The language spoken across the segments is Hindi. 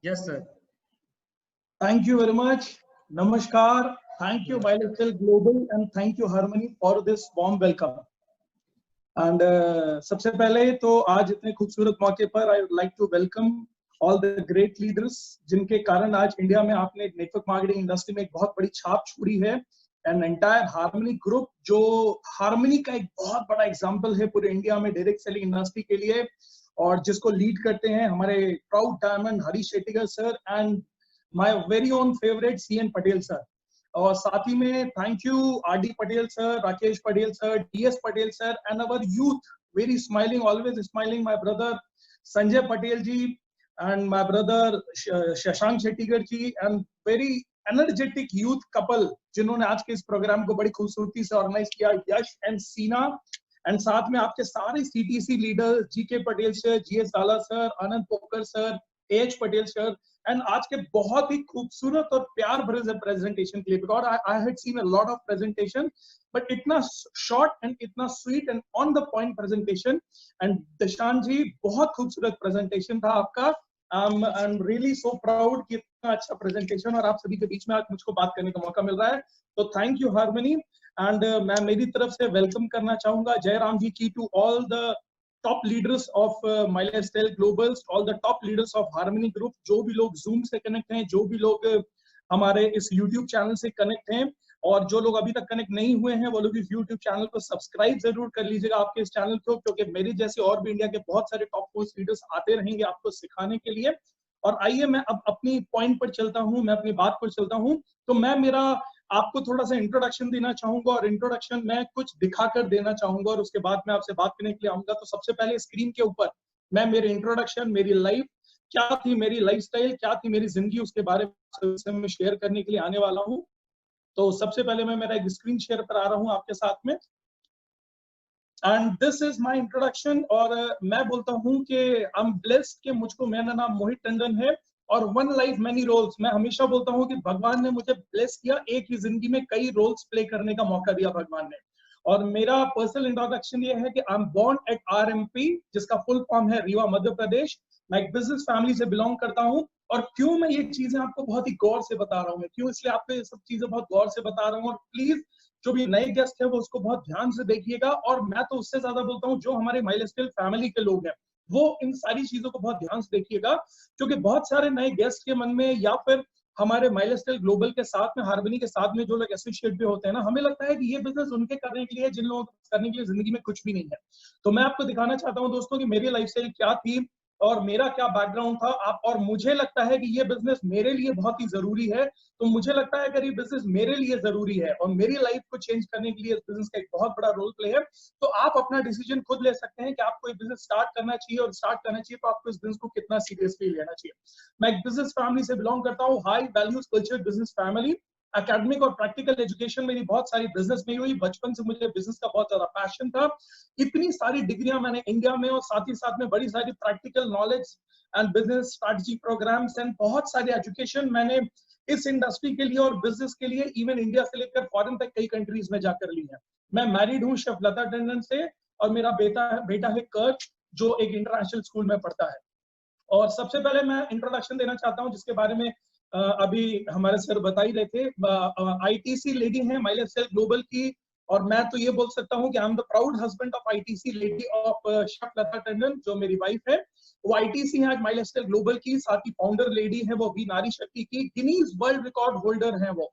Yes, sir. Thank you very much. Namaskar. Thank you, Bilateral Global, and thank you, Harmony, for this warm welcome. And सबसे पहले तो आज इतने खूबसूरत मौके पर I would like to welcome all the great leaders जिनके कारण आज इंडिया में आपने नेटवर्क मार्केटिंग इंडस्ट्री में एक बहुत बड़ी छाप छोड़ी है. एंड एंटायर हार्मनी ग्रुप जो हार्मनी का एक बहुत बड़ा एग्जांपल है पूरे इंडिया में डायरेक्ट सेलिंग इंडस्ट्री के लिए, और जिसको लीड करते हैं हमारे proud diamond Harish Shettigar sir and my very own favourite CN Patel sir. और साथ ही में thank you RD Patel sir, Rakesh Patel sir, DS Patel sir and our youth very smiling, always smiling my brother Sanjay Patel ji and my brother Shashank Shettigar ji and very energetic youth couple जिन्होंने आज के इस प्रोग्राम को बड़ी खूबसूरती से ऑर्गेनाइज किया, यश एंड सीना. एंड साथ में आपके सारे CTC leader GK Patel sir, GS Jala sir, Anand Pokar sir, H Patel sir, and आज के बहुत ही खूबसूरत और प्यार भरे प्रेजेंटेशन के लिए, because I had seen a lot of presentation but इतना शॉर्ट एंड इतना sweet and on the point presentation. And Dashan ji बहुत खूबसूरत प्रेजेंटेशन था आपका. I am really so proud कि इतना अच्छा प्रेजेंटेशन और आप सभी के बीच में आज मुझको बात करने का मौका मिल रहा है. तो थैंक यू हार्मनी. एंड मैं मेरी तरफ से वेलकम करना चाहूंगा जयराम जी की to all the top leaders of Milestyle Globals, all the top leaders of Harmony Group, जो भी लोग जूम से कनेक्ट हैं, जो भी लोग हमारे इस यूट्यूब चैनल से कनेक्ट हैं, और जो लोग अभी तक कनेक्ट नहीं हुए हैं वो लोग इस यूट्यूब चैनल को सब्सक्राइब जरूर कर लीजिएगा आपके इस चैनल को, क्योंकि मेरे जैसे और भी इंडिया के बहुत सारे टॉप मोस्ट लीडर्स आते रहेंगे आपको सिखाने के लिए. और आइए मैं अब अपनी पॉइंट पर चलता हूं, मैं अपनी बात पर चलता हूं. तो मैं मेरा आपको थोड़ा सा इंट्रोडक्शन देना चाहूंगा, और इंट्रोडक्शन मैं कुछ दिखाकर देना चाहूंगा और उसके बाद मैं आपसे बात करने के लिए आऊंगा. तो सबसे पहले स्क्रीन के ऊपर मैं मेरे इंट्रोडक्शन, मेरी लाइफ क्या थी, मेरी लाइफस्टाइल क्या थी, मेरी जिंदगी, उसके बारे में शेयर करने के लिए आने वाला हूं. तो सबसे पहले मैं मेरा एक स्क्रीन शेयर पर आ रहा हूं आपके साथ में, and this is my introduction. और मैं बोलता हूं कि आई एम ब्लेस्ड कि मुझको, मेरा नाम मोहित टंडन है और वन लाइफ मैनी रोल्स. मैं हमेशा बोलता हूं कि भगवान ने मुझे ब्लेस किया, एक ही जिंदगी में कई रोल्स प्ले करने का मौका दिया भगवान ने. और मेरा पर्सनल इंट्रोडक्शन ये है कि I am born at RMP, जिसका फुल फॉर्म है रीवा मध्य प्रदेश. मैं एक बिजनेस फैमिली से बिलोंग करता हूं. और क्यों मैं ये चीजें आपको बहुत ही गौर से बता रहा हूं, क्यों इसलिए आपको ये सब चीजें बहुत गौर से बता रहा हूं. और प्लीज जो भी नए गेस्ट है वो उसको बहुत ध्यान से देखिएगा. और मैं तो उससे ज्यादा बोलता हूँ जो हमारे माइलस्टाइल फैमिली के लोग हैं वो इन सारी चीजों को बहुत ध्यान से देखिएगा, क्योंकि बहुत सारे नए गेस्ट के मन में या फिर हमारे माइलस्टाइल ग्लोबल के साथ में, हार्मनी के साथ में जो लोग एसोसिएट भी होते हैं ना, हमें लगता है कि ये बिजनेस उनके करने के लिए जिन लोगों को करने के लिए जिंदगी में कुछ भी नहीं है. तो मैं आपको दिखाना चाहता हूँ दोस्तों कि मेरी लाइफस्टाइल क्या थी और मेरा क्या बैकग्राउंड था. आप, और मुझे लगता है कि ये बिजनेस मेरे लिए बहुत ही जरूरी है. तो मुझे लगता है अगर ये बिजनेस मेरे लिए जरूरी है और मेरी लाइफ को चेंज करने के लिए इस बिजनेस का एक बहुत बड़ा रोल प्ले है, तो आप अपना डिसीजन खुद ले सकते हैं कि आपको ये बिजनेस स्टार्ट करना चाहिए. और स्टार्ट करना चाहिए तो आपको इस बिजनेस को कितना सीरियसली लेना चाहिए. मैं एक बिजनेस फैमिली से बिलोंग करता हूँ, high values culture business family. Academic और प्रैक्टिकल एजुकेशन मेरी बहुत सारी बिजनेस में हुई. बचपन से मुझे बिजनेस का बहुत ज्यादा पैशन था. इतनी सारी डिग्रियां मैंने इंडिया में और साथ ही साथ में बड़ी सारी practical knowledge and business strategy programmes and बहुत सारी एजुकेशन मैंने इस इंडस्ट्री के लिए और बिजनेस के लिए इवन इंडिया से लेकर फॉरेन तक कई कंट्रीज में जाकर ली है. मैं मैरिड हूँ शेफ लता टंडन से, और मेरा बेटा है कर्क, जो एक इंटरनेशनल स्कूल में पढ़ता है. और सबसे पहले मैं इंट्रोडक्शन देना चाहता हूं जिसके बारे में अभी हमारे सर बता ही रहे थे. आईटीसी लेडी हैं माइलस्टाइल ग्लोबल की, और मैं तो ये बोल सकता हूं कि I am the proud husband of ITC lady of chef Lata Tandon, जो मेरी वाइफ है. वो आईटीसी है आज माइलस्टाइल ग्लोबल की, साथ ही फाउंडर लेडी है वो भी नारी शक्ति की, गिनीज वर्ल्ड रिकॉर्ड होल्डर है वो.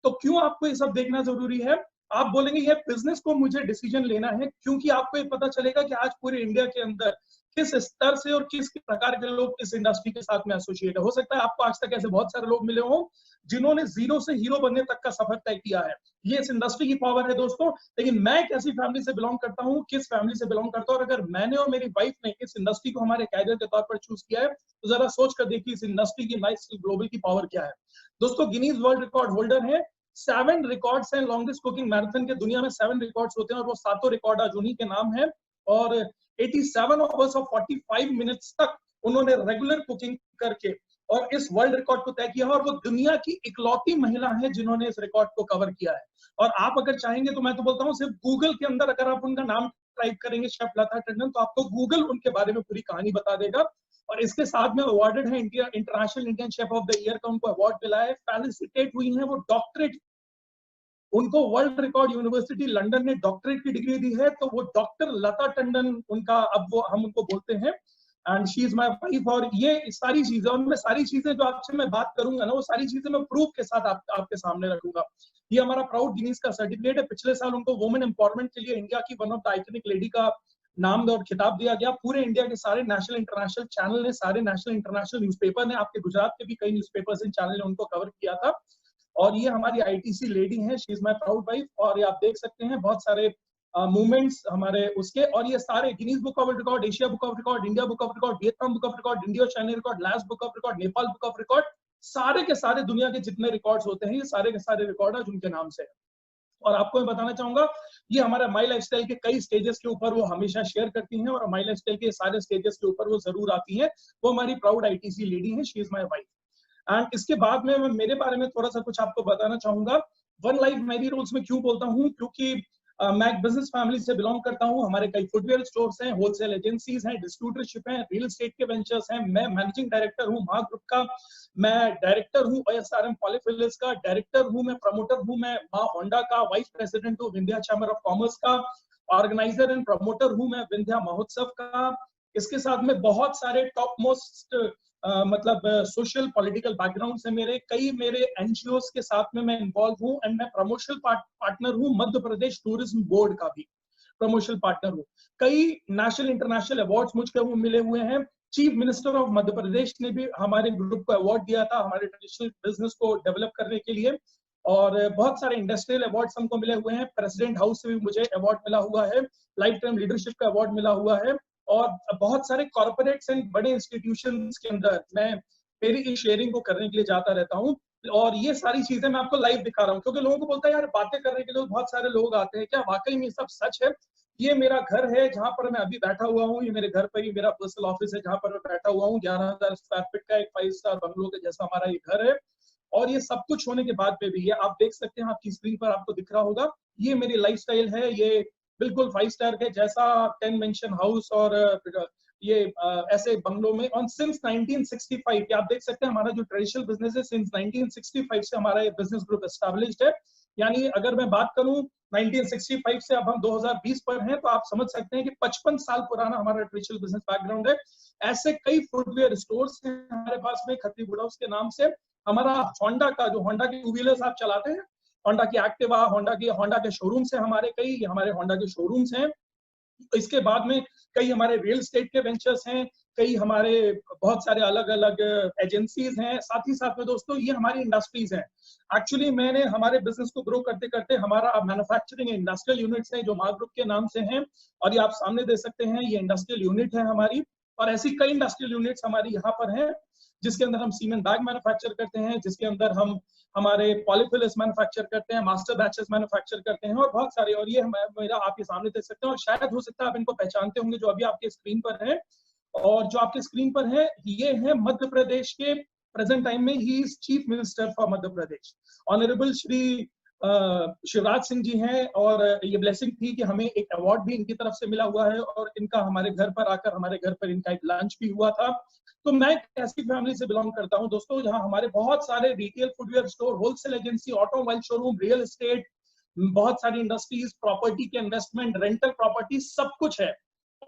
तो क्यों आपको ये सब देखना जरूरी है? आप बोलेंगे ये बिजनेस को मुझे डिसीजन लेना है क्योंकि आपको ये पता चलेगा कि आज पूरे इंडिया के अंदर किस स्तर से और किस प्रकार के लोग इस इंडस्ट्री के साथ में एसोसिएट है. हो सकता है आपको आज तक ऐसे बहुत सारे लोग मिले हों जिन्होंने जीरो से हीरो बनने तक का सफर तय किया है. ये इस इंडस्ट्री की पावर है दोस्तों. लेकिन मैं एक ऐसी फैमिली से बिलोंग करता हूँ, किस फैमिली से बिलोंग करता हूँ, और अगर मैंने और मेरी वाइफ ने इस इंडस्ट्री को हमारे कैरियर के तौर पर चूज किया है तो जरा सोच कर देखिए इस इंडस्ट्री की माइलस्टाइल ग्लोबल की पावर क्या है. दोस्तों गिनीज वर्ल्ड रिकॉर्ड होल्डर है. 7 रिकॉर्ड्स हैं लॉन्गेस्ट कुकिंग मैराथन के. दुनिया में 7 रिकॉर्ड्स होते हैं और वो 7 रिकॉर्ड आज उन्हीं के नाम है. और 87 आवर्स और 45 मिनट्स तक उन्होंने रेगुलर कुकिंग करके और इस वर्ल्ड रिकॉर्ड को तय किया है. और वो दुनिया की इकलौती महिला है जिन्होंने इस रिकॉर्ड को कवर किया है. और आप अगर चाहेंगे तो मैं तो बोलता हूँ सिर्फ गूगल के अंदर अगर आप उनका नाम टाइप करेंगे शेफ लता टंडन, तो आपको गूगल उनके बारे में पूरी कहानी बता देगा. और इसके साथ में अवार्डेड है India international Indian chef of the year का उनको अवार्ड मिला है। फेलिसिटेट हुई है वो डॉक्टरेट, उनको वर्ल्ड रिकॉर्ड यूनिवर्सिटी लंदन ने डॉक्टरेट की डिग्री दी है, तो वो डॉक्टर लता टंडन उनका अब वो हम उनको बोलते हैं, and she is my wife. और ये सारी चीजें, उनमें सारी चीजें जो आपसे मैं बात करूंगा ना, वो सारी चीजें मैं प्रूफ के साथ आपके सामने रखूंगा। ये हमारा प्राउड गिनीज का सर्टिफिकेट है। पिछले साल उनको वुमेन एम्पावरमेंट के लिए इंडिया की one of the iconic lady का नाम और खिताब दिया गया। पूरे इंडिया के सारे नेशनल इंटरनेशनल चैनल ने, सारे नेशनल इंटरनेशनल न्यूज़पेपर ने, आपके गुजरात के भी कई न्यूज़पेपर्स एंड चैनल ने उनको कवर किया था। और ये हमारी आईटीसी लेडी हैं, she is my proud wife. और ये आप देख सकते हैं बहुत सारे मूवमेंट्स हमारे उसके, और ये सारे Guinness book of record, Asia book of record, India book of record, Vietnam book of record, India China record, Laos book of record, Nepal book of record, सारे के सारे दुनिया के जितने रिकॉर्ड्स होते हैं ये सारे के सारे रिकॉर्ड है उनके नाम से। और आपको मैं बताना चाहूंगा, ये हमारा माई लाइफस्टाइल के कई स्टेजेस के ऊपर वो हमेशा शेयर करती हैं, और माई लाइफस्टाइल के सारे स्टेजेस के ऊपर वो जरूर आती हैं। वो हमारी प्राउड आईटीसी लेडी है, she is my wife. And इसके बाद में मैं मेरे बारे में थोड़ा सा कुछ आपको बताना चाहूंगा। वन लाइफ मेरी रूल्स में क्यों बोलता हूँ, क्योंकि मैं एक बिजनेस फैमिली से बिलोंग करता हूँ। हमारे कई फुटवेयर स्टोर्स हैं, होलसेल एजेंसीज हैं, डिस्ट्रीब्यूटरशिप है, रियल एस्टेट के वेंचर्स हैं। मैं मैनेजिंग डायरेक्टर हूँ माँ ग्रुप का, मैं डायरेक्टर हूँ OSRM पॉलीफिलिप्स का, डायरेक्टर हूँ, मैं प्रमोटर हूँ, मैं माँ होंडा का, वाइस प्रेसिडेंट हूँ विंध्या चैम्बर ऑफ कॉमर्स का, ऑर्गेनाइजर एंड प्रमोटर हूँ मैं विंध्या महोत्सव का। इसके साथ में बहुत सारे टॉप मोस्ट मतलब सोशल पॉलिटिकल बैकग्राउंड से मेरे, कई मेरे एनजीओस के साथ में मैं इन्वॉल्व हूँ, एंड मैं प्रमोशनल पार्टनर हूँ मध्य प्रदेश टूरिज्म बोर्ड का भी प्रमोशनल पार्टनर हूँ। कई नेशनल इंटरनेशनल अवार्ड्स मुझको मिले हुए हैं। Chief minister of Madhya Pradesh ने भी हमारे ग्रुप को अवार्ड दिया था हमारे ट्रेडिशनल बिजनेस को डेवलप करने के लिए, और बहुत सारे इंडस्ट्रियल अवार्ड्स हमको मिले हुए हैं। प्रेसिडेंट हाउस से भी मुझे अवार्ड मिला हुआ है, लाइफ टाइम लीडरशिप का अवार्ड मिला हुआ है, और बहुत सारे कॉर्पोरेट्स एंड बड़े इंस्टीट्यूशंस के अंदर मैं मेरी शेयरिंग को करने के लिए जाता रहता हूँ। और ये सारी चीजें मैं आपको लाइव दिखा रहा हूँ, क्योंकि लोगों को बोलता है यार बातें करने के लिए बहुत सारे लोग आते हैं, क्या वाकई में सब सच है? ये मेरा घर है जहां पर मैं अभी बैठा हुआ हूँ, ये मेरे घर पर ही मेरा पर्सनल ऑफिस है जहां पर मैं बैठा हुआ हूँ। 11,000 स्क्वायर फीट का एक 5 स्टार बंगलो के जैसा हमारा ये घर है। और ये सब कुछ होने के बाद में भी, ये आप देख सकते हैं, आपकी स्क्रीन पर आपको दिख रहा होगा, ये मेरी लाइफस्टाइल है। ये बिल्कुल 5 स्टार के जैसा 10 मेंशन हाउस और ये ऐसे बंगलों में ऑन सिंस 1965। आप देख सकते हैं हमारा जो ट्रेडिशनल बिजनेस है, सिंस 1965 से हमारा ये बिजनेस ग्रुप एस्टैब्लिश्ड है। यानी अगर मैं बात करूं 1965 से अब हम 2020 पर हैं, तो आप समझ सकते हैं कि 55 साल पुराना हमारा ट्रेडिशनल बिजनेस बैकग्राउंड है। ऐसे कई फुटवेयर स्टोर्स हैं हमारे पास में खत्री वुड हाउस के नाम से। हमारा होंडा का, जो होंडा की टू व्हीलर्स आप चलाते हैं, होंडा की एक्टिवा, होंडा के शोरूम्स हैं हमारे, कई हमारे होंडा के शोरूम्स हैं। इसके बाद में कई हमारे रियल एस्टेट के वेंचर्स हैं, कई हमारे बहुत सारे अलग अलग एजेंसीज हैं। साथ ही साथ में दोस्तों ये हमारी इंडस्ट्रीज हैं। एक्चुअली मैंने हमारे बिजनेस को ग्रो करते करते हमारा मैन्युफैक्चरिंग इंडस्ट्रियल यूनिट्स हैं जो माँ ग्रुप के नाम से हैं, और ये आप सामने दे सकते हैं, ये इंडस्ट्रियल यूनिट है हमारी। और ऐसी कई इंडस्ट्रियल यूनिट्स हमारी यहाँ पर हैं, जिसके अंदर हम सीमेंट बैग मैन्युफैक्चर करते हैं, जिसके अंदर हम हमारे पॉलीफिलिप्स मैन्युफैक्चर करते हैं, मास्टर बैचेस मैन्युफैक्चर करते हैं, और बहुत सारे। और ये मेरा आपके सामने देख सकते हैं, और शायद हो सकता है आप इनको पहचानते होंगे जो अभी आपके स्क्रीन पर है। और जो आपके स्क्रीन पर है ये है मध्य प्रदेश के प्रेजेंट टाइम में ही is chief minister for Madhya Pradesh, honourable Shri Shivraj Singh ji हैं। और ये ब्लेसिंग थी कि हमें एक अवार्ड भी इनकी तरफ से मिला हुआ है, और इनका हमारे घर पर आकर, हमारे घर पर इनका एक लंच भी हुआ था। तो मैं एक ऐसी फैमिली से बिलोंग करता हूं दोस्तों, जहां हमारे बहुत सारे retail footwear store, wholesale agency, automobile showroom, real estate, बहुत सारी इंडस्ट्रीज, प्रॉपर्टी के इन्वेस्टमेंट, रेंटल प्रॉपर्टी, सब कुछ है।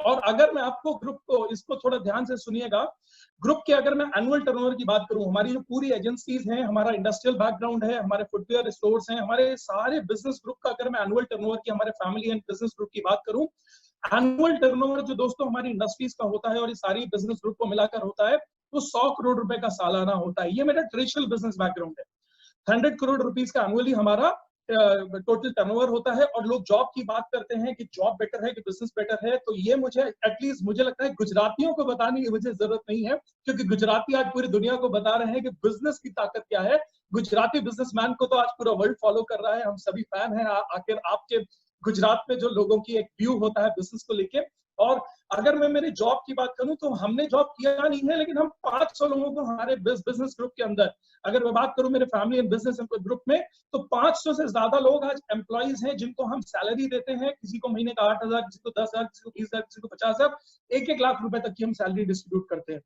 और अगर मैं आपको ग्रुप को, इसको थोड़ा ध्यान से सुनिएगा, ग्रुप के अगर मैं एनुअल टर्नओवर की बात करूं, हमारी जो पूरी एजेंसीज हैं, हमारा इंडस्ट्रियल बैकग्राउंड है, हमारे फुटवेयर स्टोर्स हैं, हमारे सारे बिजनेस ग्रुप का अगर मैं एनुअल टर्नओवर की, हमारे फैमिली एंड बिजनेस ग्रुप की बात करूं, एनुअल टर्नओवर जो दोस्तों हमारी इंडस्ट्रीज का होता है और ये सारी बिजनेस ग्रुप को मिलाकर होता है, वो 100 करोड़ रुपए का सालाना होता है। ये मेरा ट्रेडिशनल बिजनेस बैकग्राउंड है। 100 करोड़ रुपीस का एनुअली हमारा टोटल टर्नओवर होता है। और लोग जॉब की बात करते हैं कि जॉब बेटर है कि बिजनेस बेटर है, तो ये मुझे एटलीस्ट मुझे लगता है गुजरातियों को बताने की मुझे जरूरत नहीं है, क्योंकि गुजराती आज पूरी दुनिया को बता रहे हैं कि बिजनेस की ताकत क्या है। गुजराती बिजनेसमैन को तो आज पूरा वर्ल्ड फॉलो कर रहा है, हम सभी फैन हैं। आखिर आपके गुजरात में जो लोगों की एक व्यू होता है बिजनेस को लेके। और अगर मैं मेरी जॉब की बात करूं तो हमने जॉब किया नहीं है, लेकिन हम 500 लोगों को हमारे बिजनेस ग्रुप के अंदर, अगर मैं बात करूं मेरे फैमिली एंड बिजनेस ग्रुप में, तो 500 से ज्यादा लोग आज एम्प्लॉइज हैं जिनको हम सैलरी देते हैं। किसी को महीने का 8,000, किसी को 10,000, किसी को 20,000, किसी को 50,000, 1-1 लाख रुपए तक की हम सैलरी डिस्ट्रीब्यूट करते हैं।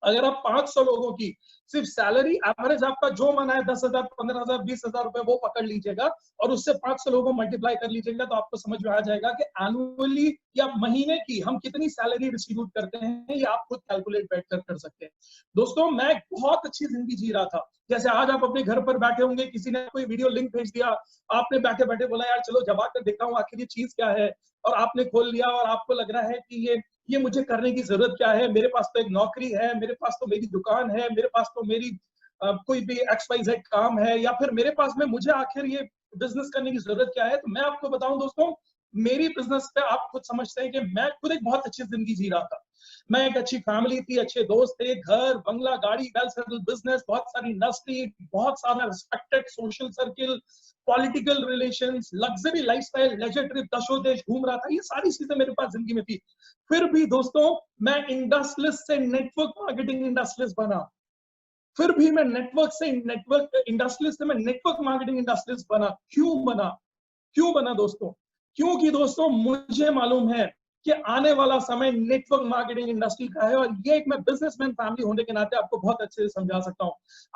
अगर आप 500 लोगों की सिर्फ सैलरी एवरेज आपका जो मना है 10,000, 15,000, 20,000 रुपए वो पकड़ लीजिएगा और उससे 500 लोगों को मल्टीप्लाई कर लीजिएगा तो आपको समझ में आ जाएगा कि एनुअली या महीने की हम कितनी सैलरी डिस्ट्रीब्यूट करते हैं, ये आप खुद कैलकुलेट बैठ कर सकते हैं। दोस्तों मैं बहुत अच्छी जिंदगी जी रहा था। जैसे आज आप अपने घर पर बैठे होंगे, किसी ने कोई वीडियो लिंक भेज दिया, आपने बैठे बैठे बोला यार चलो जमा कर देखता हूँ आखिर ये चीज क्या है, और आपने खोल लिया और आपको लग रहा है कि ये मुझे करने की जरूरत क्या है, मेरे पास तो एक नौकरी है, मेरे पास तो मेरी दुकान है, मेरे पास तो मेरी कोई भी XYZ काम है, या फिर मेरे पास में मुझे आखिर ये बिजनेस करने की जरूरत क्या है। तो मैं आपको बताऊं दोस्तों, मेरी बिजनेस पे आप खुद समझते हैं कि मैं खुद एक बहुत अच्छी जिंदगी जी रहा था। मैं एक अच्छी फैमिली थी, अच्छे दोस्त थे, घर बंगला गाड़ी, वेल सेटल्ड बिजनेस, बहुत सारी इंडस्ट्री, बहुत सारा respected social circle, political relations, luxury lifestyle, leisure trip, दशो देश घूम रहा था, ये सारी चीजें मेरे पास जिंदगी में थी। फिर भी दोस्तों मैं इंडस्ट्रियलिस्ट से नेटवर्क मार्केटिंग इंडस्ट्रियलिस्ट बना। फिर भी मैं नेटवर्क इंडस्ट्रियलिस्ट से मैं नेटवर्क मार्केटिंग इंडस्ट्रियलिस्ट बना। क्यों बना दोस्तों? क्योंकि दोस्तों मुझे मालूम है कि आने वाला समय नेटवर्क मार्केटिंग इंडस्ट्री का है, और ये एक मैं बिजनेसमैन फैमिली होने के नाते आपको बहुत अच्छे से समझा सकता हूं।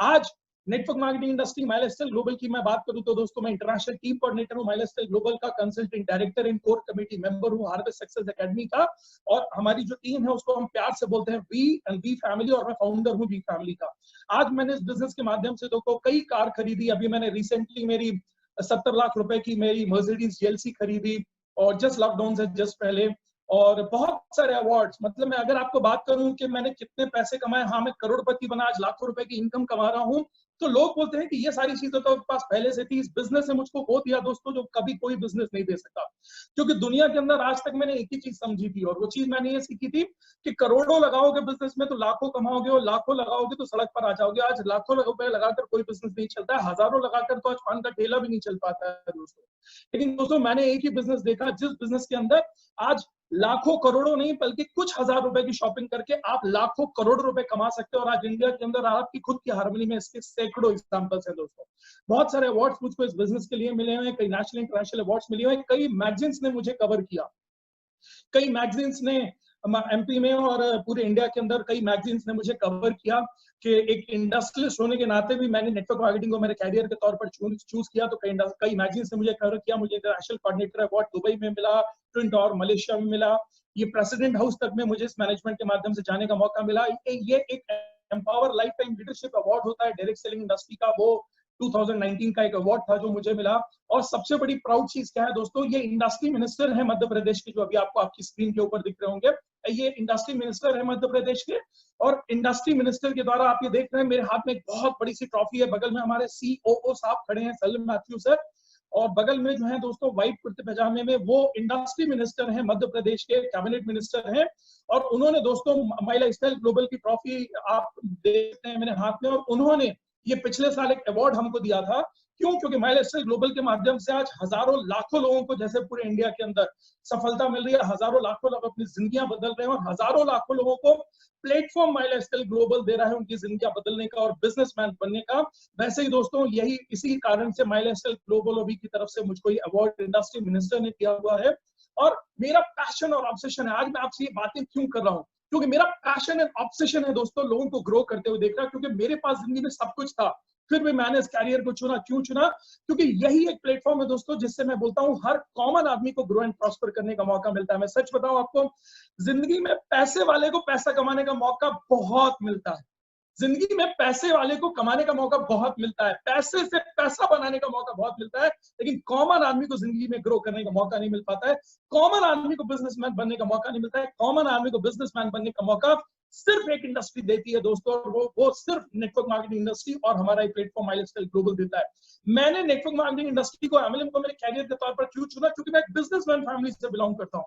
आज नेटवर्क मार्केटिंग इंडस्ट्री माइलस्टाइल ग्लोबल की मैं बात करूं तो दोस्तों मैं इंटरनेशनल टीम कोऑर्डिनेटर हूं, माइलस्टाइल ग्लोबल का consultant director in core committee member हूं, हार्वेस्ट सक्सेस एकेडमी का, और हमारी जो टीम है उसको हम प्यार से बोलते हैं वी एंड वी फैमिली, और मैं फाउंडर हूं वी फैमिली का। आज मैंने इस बिजनेस के माध्यम से देखो कई कार खरीदी। अभी मैंने रिसेंटली मेरी 70 लाख रुपए की मेरी मर्सिडीज GLC खरीदी, और जस्ट लॉकडाउन से जस्ट पहले, और बहुत सारे अवार्ड्स। मतलब मैं अगर आपको बात करूं कि मैंने कितने पैसे कमाए, हाँ मैं करोड़पति बना, आज लाखों रुपए की इनकम कमा रहा हूं। तो लोग बोलते हैं कि ये सारी चीजें तो पास पहले से थी। इस बिजनेस ने मुझको वो दिया दोस्तों जो कभी कोई बिजनेस नहीं दे सकता, क्योंकि दुनिया के अंदर आज तक मैंने एक ही चीज समझी थी, और वो चीज मैंने ये सीखी थी कि करोड़ों लगाओगे बिजनेस में तो लाखों कमाओगे, और लाखों लगाओगे तो सड़क पर आ जाओगे। आज लाखों रुपए लगाकर कोई बिजनेस नहीं चलता है, हजारों लगाकर तो आज पान का ठेला भी नहीं चल पाता है दोस्तों। लेकिन दोस्तों मैंने एक ही बिजनेस देखा जिस बिजनेस के अंदर आज लाखों करोड़ों नहीं बल्कि कुछ हजार रुपए की शॉपिंग करके आप लाखों करोड़ रुपए कमा सकते हो। और आज इंडिया के अंदर आपकी खुद की हार्मनी में इसके सैकड़ों एग्जांपल्स हैं दोस्तों। बहुत सारे अवार्ड्स मुझको इस बिजनेस के लिए मिले हुए हैं, कई नेशनल इंटरनेशनल अवार्ड्स मिले हुए हैं, कई मैगजीन्स ने मुझे कवर किया, कई मैगजीन्स ने MP में और पूरे इंडिया के अंदर कई मैगजीन्स ने मुझे कवर किया। कि एक इंडस्ट्रियलिस्ट होने के नाते भी मैंने नेटवर्क मार्केटिंग को मेरे कैरियर के तौर पर चूज किया, तो कई मैगजीन्स ने मुझे कवर किया। मुझे इंटरनेशनल कोऑर्डिनेटर अवार्ड दुबई में मिला, ट्विन टावर मलेशिया में मिला, ये प्रेसिडेंट हाउस तक में मुझे इस मैनेजमेंट के माध्यम से जाने का मौका मिला। ये एक empower life time leadership award होता है डायरेक्ट सेलिंग इंडस्ट्री का, वो 2019 का एक अवार्ड था जो मुझे मिला। और सबसे बड़ी प्राउड चीज क्या है दोस्तों, ये इंडस्ट्री मिनिस्टर है मध्य प्रदेश के, जो अभी आपको आपकी स्क्रीन के ऊपर दिख रहे होंगे, ये इंडस्ट्री मिनिस्टर है मध्य प्रदेश के। और इंडस्ट्री मिनिस्टर के द्वारा आप ये देख रहे हैं मेरे हाथ में एक बहुत बड़ी सी ट्रॉफी है, बगल में हमारे COO साहब खड़े हैं, सलीम मैथ्यू सर, और बगल में जो है दोस्तों व्हाइट कुर्ते पजामे में वो इंडस्ट्री मिनिस्टर हैं मध्य प्रदेश के, कैबिनेट मिनिस्टर हैं। और उन्होंने दोस्तों माई लाइफस्टाइल ग्लोबल की ट्रॉफी आप देखते हैं मेरे हाथ में, और उन्होंने ये पिछले साल एक अवार्ड हमको दिया था। क्यों? क्योंकि माई लाइफस्टाइल ग्लोबल के माध्यम से आज हजारों लाखों लोगों को जैसे पूरे इंडिया के अंदर सफलता मिल रही है, हजारों लाखों लोग अपनी जिंदगियां बदल रहे हैं, और हजारों लाखों लोगों को प्लेटफॉर्म माई लाइफस्टाइल ग्लोबल दे रहा है उनकी जिंदगियां बदलने का और बिजनेसमैन बनने का। वैसे ही दोस्तों यही इसी कारण से माई लाइफस्टाइल ग्लोबल अभी की तरफ से मुझको ये अवार्ड इंडस्ट्री मिनिस्टर ने दिया हुआ है। और मेरा पैशन और ऑब्सेशन है, आज मैं आपसे ये बातें क्यों कर रहा हूँ, क्योंकि मेरा पैशन एंड ऑब्सेशन है दोस्तों लोगों को ग्रो करते हुए देखना। क्योंकि मेरे पास जिंदगी में सब कुछ था, फिर भी मैंने इस कैरियर को चुना। क्यों चुना? क्योंकि यही एक प्लेटफॉर्म है दोस्तों जिससे मैं बोलता हूं हर कॉमन आदमी को ग्रो एंड प्रॉस्पर करने का मौका मिलता है। मैं सच बताऊं आपको, जिंदगी में पैसे वाले को पैसा कमाने का मौका बहुत मिलता है, जिंदगी में पैसे वाले को कमाने का मौका बहुत मिलता है, पैसे से पैसा बनाने का मौका बहुत मिलता है, लेकिन कॉमन आदमी को जिंदगी में ग्रो करने का मौका नहीं मिल पाता है। कॉमन आदमी को बिजनेसमैन बनने का मौका नहीं मिलता है। कॉमन आदमी को बिजनेसमैन बनने का मौका सिर्फ एक इंडस्ट्री देती है दोस्तों, और वो सिर्फ नेटवर्क मार्केटिंग इंडस्ट्री और हमारा एक प्लेटफॉर्म माई लाइफस्टाइल ग्लोबल देता है। मैंने नेटवर्क मार्केटिंग इंडस्ट्री को, MLM को मेरे कैरियर के तौर पर क्यों चुना? क्योंकि मैं एक बिजनेसमैन फैमिली से बिलोंग करता हूं।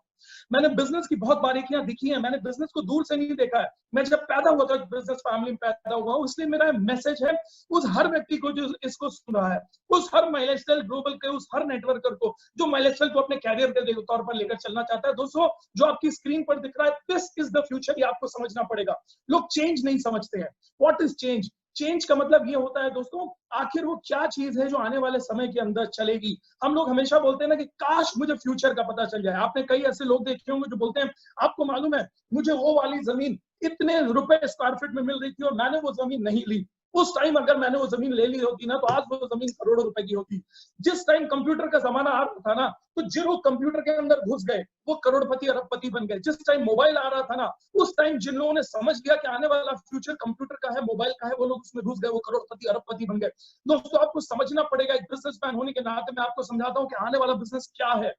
मैंने बिजनेस की बहुत बारीकियां दिखी हैं, मैंने बिजनेस को दूर से नहीं देखा है। मैं जब पैदा हुआ था बिजनेस फैमिली में पैदा हुआ हूं, इसलिए मेरा मैसेज है उस हर व्यक्ति को जो इसको सुन रहा है, उस हर माई लाइफस्टाइल ग्लोबल के उस हर नेटवर्कर को जो माई लाइफस्टाइल को अपने कैरियर के तौर पर लेकर चलना चाहता है। दोस्तों जो आपकी स्क्रीन पर दिख रहा है, दिस इज द फ्यूचर, ये आपको समझना पड़ेगा। लोग चेंज नहीं समझते हैं। What is change? चेंज का मतलब ये होता है दोस्तों, आखिर वो क्या चीज है जो आने वाले समय के अंदर चलेगी। हम लोग हमेशा बोलते हैं ना कि काश मुझे फ्यूचर का पता चल जाए। आपने कई ऐसे लोग देखे होंगे जो बोलते हैं आपको मालूम है मुझे वो वाली जमीन इतने रुपए स्क्वायर फीट में मिल रही थी और मैंने वो जमीन नहीं ली। उस टाइम अगर मैंने वो जमीन ले ली होती ना, तो आज वो जमीन करोड़ों रुपए की होती। जिस टाइम कंप्यूटर का जमाना आ रहा था ना, तो जो लोग कंप्यूटर के अंदर घुस गए वो करोड़पति अरबपति बन गए। जिस टाइम मोबाइल आ रहा था ना, उस टाइम जिन लोगों ने समझ लिया कि आने वाला फ्यूचर कंप्यूटर का है, मोबाइल का है, वो लोग उसमें घुस गए, वो करोड़पति अरबपति बन गए। दोस्तों आपको समझना पड़ेगा, एक बिजनेसमैन होने के नाते मैं आपको समझाता हूँ कि आने वाला बिजनेस क्या है।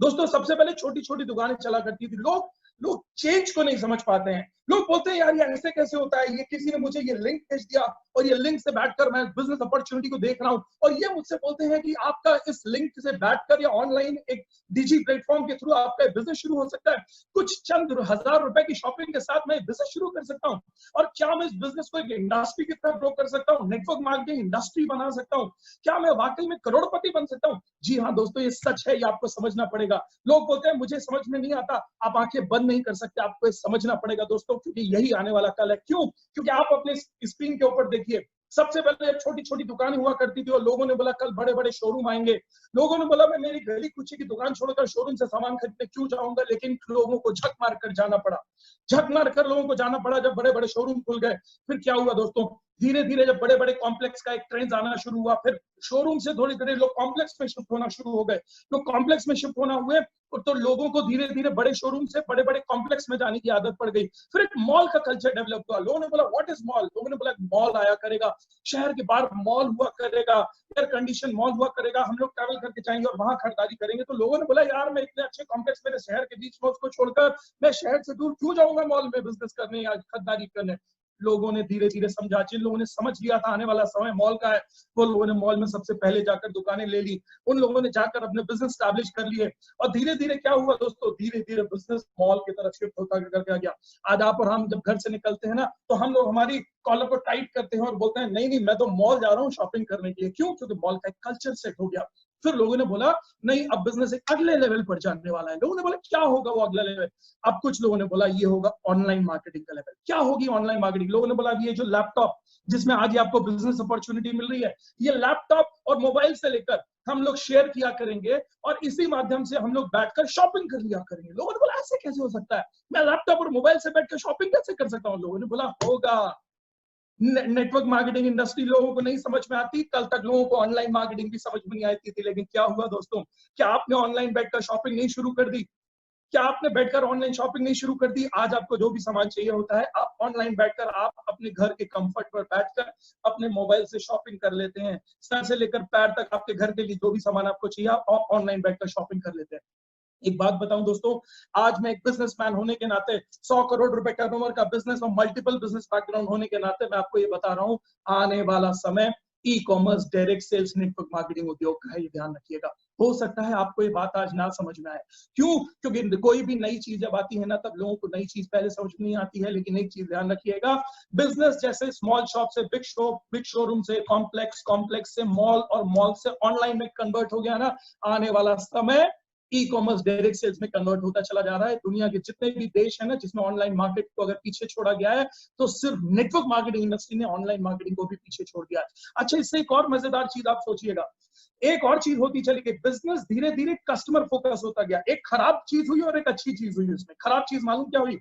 दोस्तों सबसे पहले छोटी छोटी दुकानें चला करती थी। लोग लोग चेंज को नहीं समझ पाते हैं। लोग बोलते हैं यार ये ऐसे कैसे होता है, ये किसी ने मुझे ये लिंक भेज दिया और ये लिंक से बैठकर मैं बिजनेस अपॉर्चुनिटी को देख रहा हूं, और ये मुझसे बोलते हैं कि आपका इस लिंक से बैठकर या ऑनलाइन एक डिजी प्लेटफॉर्म के थ्रू आपका बिजनेस शुरू हो सकता है। कुछ चंद हजार रुपए की शॉपिंग के साथ मैं बिजनेस शुरू कर सकता हूँ, और क्या मैं इस बिजनेस को एक इंडस्ट्री की तरह ग्रो कर सकता हूँ, नेटवर्क मार्केटिंग इंडस्ट्री बना सकता हूँ, क्या मैं वाकई में करोड़पति बन सकता हूँ? जी हाँ दोस्तों, ये सच है, ये आपको समझना पड़ेगा। लोग बोलते हैं मुझे समझ में नहीं आता, आप आंखें बंद नहीं कर सकते, आपको समझना पड़ेगा दोस्तों, क्योंकि यही आने वाला कल है। क्यों? क्योंकि आप अपने स्क्रीन के ऊपर देखिए, सबसे पहले एक छोटी छोटी दुकानें हुआ करती थी और लोगों ने बोला कल बड़े बड़े शोरूम आएंगे। लोगों ने बोला मैं मेरी गली कुची की दुकान छोड़कर शोरूम से सामान खरीदने क्यों जाऊंगा, लेकिन लोगों को झक मार कर जाना पड़ा। झक मार कर लोगों को जाना पड़ा जब बड़े बड़े शोरूम खुल गए। फिर क्या हुआ दोस्तों, धीरे धीरे जब बड़े बड़े कॉम्प्लेक्स का एक ट्रेंड आना शुरू हुआ, फिर शोरूम से थोड़ी देर लोग कॉम्प्लेक्स में शिफ्ट होना शुरू हो गए। लोग कॉम्प्लेक्स में शिफ्ट होना हुए तो लोगों को धीरे धीरे बड़े शोरूम से बड़े बड़े कॉम्प्लेक्स में जाने की आदत पड़ गई। फिर एक मॉल का कल्चर डेवलप हुआ। लोगों ने बोला व्हाट इज मॉल, लोगों ने बोला मॉल आया करेगा, शहर के बाहर मॉल हुआ करेगा, एयर कंडीशन मॉल हुआ करेगा, हम लोग ट्रैवल करके जाएंगे और वहां खरीदारी करेंगे। तो लोगों ने बोला यार मैं इतने अच्छे कॉम्प्लेक्स मेरे शहर के बीच में, उसको छोड़कर मैं शहर से दूर क्यों जाऊंगा मॉल में बिजनेस करने या खरीदारी करने। लोगों ने धीरे धीरे समझा, जिन लोगों ने समझ लिया था आने वाला समय मॉल का है, वो लोगों ने मॉल में सबसे पहले जाकर दुकानें ले ली, उन लोगों ने जाकर अपने बिजनेस स्टैब्लिश कर लिए। और धीरे धीरे क्या हुआ दोस्तों, धीरे धीरे बिजनेस मॉल की तरफ शिफ्ट होता करके गया। आज आप और हम जब घर से निकलते हैं ना, तो हम लोग हमारी कॉलर को टाइट करते हैं और बोलते हैं नहीं नहीं मैं तो मॉल जा रहा हूँ शॉपिंग करने के लिए। क्यों? क्योंकि मॉल का एक कल्चर सेट हो गया। फिर लोगों ने बोला नहीं अब बिजनेस एक अगले लेवल पर जाने वाला है। लोगों ने बोला क्या होगा वो अगला लेवल? अब कुछ लोगों ने बोला ये होगा ऑनलाइन मार्केटिंग का लेवल। क्या होगी ऑनलाइन मार्केटिंग? लोगों ने बोला ये जो लैपटॉप जिसमें आज आपको बिजनेस अपॉर्चुनिटी मिल रही है, ये लैपटॉप और मोबाइल से लेकर हम लोग शेयर किया करेंगे और इसी माध्यम से हम लोग बैठकर शॉपिंग कर लिया करेंगे। लोगों ने बोला ऐसे कैसे हो सकता है, मैं लैपटॉप और मोबाइल से बैठकर शॉपिंग कैसे कर सकता हूँ? लोगों ने बोला होगा। नेटवर्क मार्केटिंग इंडस्ट्री लोगों को नहीं समझ में आती, कल तक लोगों को ऑनलाइन मार्केटिंग भी समझ में नहीं आती थी। लेकिन क्या हुआ दोस्तों, क्या आपने ऑनलाइन बैठकर शॉपिंग नहीं शुरू कर दी? क्या आपने बैठकर ऑनलाइन शॉपिंग नहीं शुरू कर दी? आज आपको जो भी सामान चाहिए होता है, आप ऑनलाइन बैठकर आप अपने घर के कंफर्ट पर बैठकर अपने मोबाइल से शॉपिंग कर लेते हैं। सर से लेकर पैर तक आपके घर के लिए जो भी सामान आपको चाहिए आप ऑनलाइन बैठकर शॉपिंग कर लेते हैं। एक बात बताऊं दोस्तों, आज मैं एक बिजनेसमैन होने के नाते 100 करोड़ रुपए टर्नओवर का बिजनेस और मल्टीपल बिजनेस बैकग्राउंड होने के नाते मैं आपको ये बता रहा हूं, आने वाला समय e commerce, direct sales, network marketing उद्योग का है, ये ध्यान रखिएगा। हो सकता है आपको ये बात आज ना समझ में आए। क्यों? क्योंकि कोई भी नई चीज जब आती है ना, तब लोगों को नई चीज पहले समझ में नहीं आती है। लेकिन एक चीज ध्यान रखिएगा, बिजनेस जैसे स्मॉल शॉप से बिग शोरूम से कॉम्प्लेक्स, कॉम्प्लेक्स से मॉल और मॉल से ऑनलाइन में कन्वर्ट हो गया ना, आने वाला समय ई कॉमर्स डायरेक्ट सेल्स में कन्वर्ट होता चला जा रहा है। दुनिया के जितने भी देश है ना जिसमें ऑनलाइन मार्केट को अगर पीछे छोड़ा गया है, तो सिर्फ नेटवर्क मार्केटिंग इंडस्ट्री ने ऑनलाइन मार्केटिंग को भी पीछे छोड़ दिया है। अच्छा, इससे एक और मजेदार चीज आप सोचिएगा, एक और चीज होती चली गई, बिजनेस धीरे धीरे कस्टमर फोकस होता गया। एक खराब चीज हुई और एक अच्छी चीज हुई। उसमें खराब चीज मालूम क्या हुई?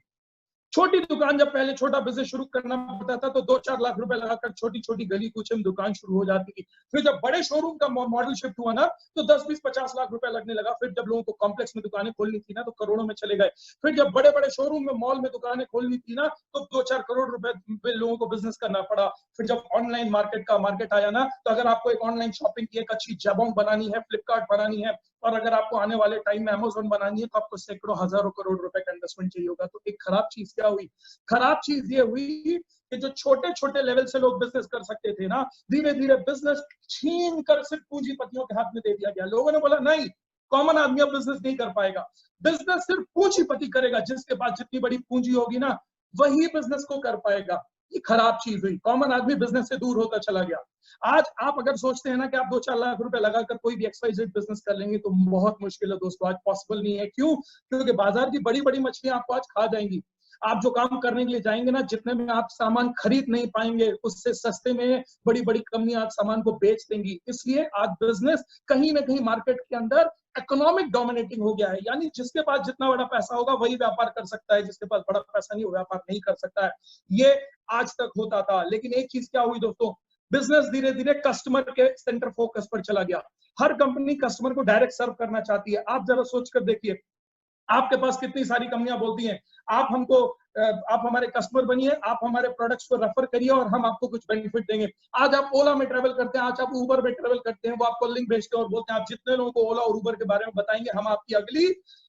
छोटी दुकान, जब पहले छोटा बिजनेस शुरू करना पड़ता था तो 2-4 लाख रुपए लगाकर छोटी छोटी गली कूचे में दुकान शुरू हो जाती थी। फिर जब बड़े शोरूम का मॉडल शिफ्ट हुआ ना, तो 10-20-50 लाख रुपए लगने लगा। फिर जब लोगों को कॉम्प्लेक्स में दुकानें खोलनी थी ना, तो करोड़ों में चले गए। फिर जब बड़े बड़े शोरूम में मॉल में दुकानें खोलनी थी ना, तो 2-4 करोड़ रुपए लोगों को बिजनेस करना पड़ा। फिर जब ऑनलाइन मार्केट आया ना, तो अगर आपको एक ऑनलाइन शॉपिंग की एक अच्छी जबोंग बनानी है, फ्लिपकार्ट बनानी है, और अगर आपको आने वाले टाइम में अमेज़न बनानी है, तो आपको सैकड़ों हजारों करोड़ रुपए का इन्वेस्टमेंट चाहिए होगा। तो एक खराब चीज क्या हुई? खराब चीज ये हुई कि जो छोटे छोटे लेवल से लोग बिजनेस कर सकते थे ना, धीरे धीरे बिजनेस छीन कर सिर्फ पूंजीपतियों के हाथ में दे दिया गया। लोगों ने बोला नहीं, कॉमन आदमी अब बिजनेस नहीं कर पाएगा, बिजनेस सिर्फ पूंजीपति करेगा। जिसके पास जितनी बड़ी पूंजी होगी ना, वही बिजनेस को कर पाएगा। ये खराब चीज हुई, कॉमन आदमी बिजनेस से दूर होता चला गया। आज आप अगर सोचते हैं ना कि आप 2-4 लाख रुपए लगाकर कोई भी XYZ बिजनेस कर लेंगे, तो बहुत मुश्किल है दोस्तों, आज पॉसिबल नहीं है। क्यों? क्योंकि बाजार की बड़ी बड़ी मछलियां आपको आज खा जाएंगी। आप जो काम करने के लिए जाएंगे ना, जितने में आप सामान खरीद नहीं पाएंगे उससे सस्ते में बड़ी बड़ी कंपनियां आप सामान को बेच देंगी। इसलिए आज बिजनेस कहीं ना कहीं मार्केट के अंदर इकोनॉमिक डोमिनेटिंग हो गया है, यानी जिसके पास जितना बड़ा पैसा होगा वही व्यापार कर सकता है, जिसके पास बड़ा पैसा नहीं वो व्यापार नहीं कर सकता है। ये आज तक होता था, लेकिन एक चीज क्या हुई दोस्तों, बिजनेस धीरे धीरे कस्टमर के सेंटर फोकस पर चला गया। हर कंपनी कस्टमर को डायरेक्ट सर्व करना चाहती है। आप जरा सोच कर देखिए, आपके पास कितनी सारी कंपनियां बोलती हैं आप हमारे कस्टमर बनिए, आप हमारे प्रोडक्ट्स को रेफर करिए और हम आपको कुछ बेनिफिट देंगे। आज आप ओला में ट्रेवल करते हैं, आज आप उबर में ट्रेवल करते हैं, वो आपको लिंक भेजते हैं और बोलते हैं आप जितने लोगों को ओला और उबर के बारे में बताएंगे हम आपकी अगली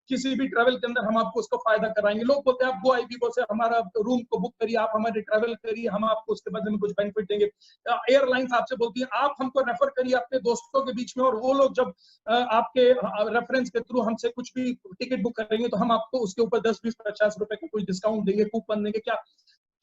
किसी भी ट्रेवल के अंदर हम आपको उसको फायदा कराएंगे। लोग बोलते हैं आप गो आईबीबो से हमारा रूम को बुक करिए, आप हमारे ट्रेवल करिए, हम आपको उसके बदले में कुछ बेनिफिट देंगे। एयरलाइंस आपसे बोलती है आप हमको रेफर करिए अपने दोस्तों के बीच में, और वो लोग जब आपके रेफरेंस के थ्रू हमसे कुछ भी टिकट बुक करेंगे तो हम आपको उसके ऊपर 10, 20, 50 रुपए का कोई डिस्काउंट देंगे, कूपन देंगे। क्या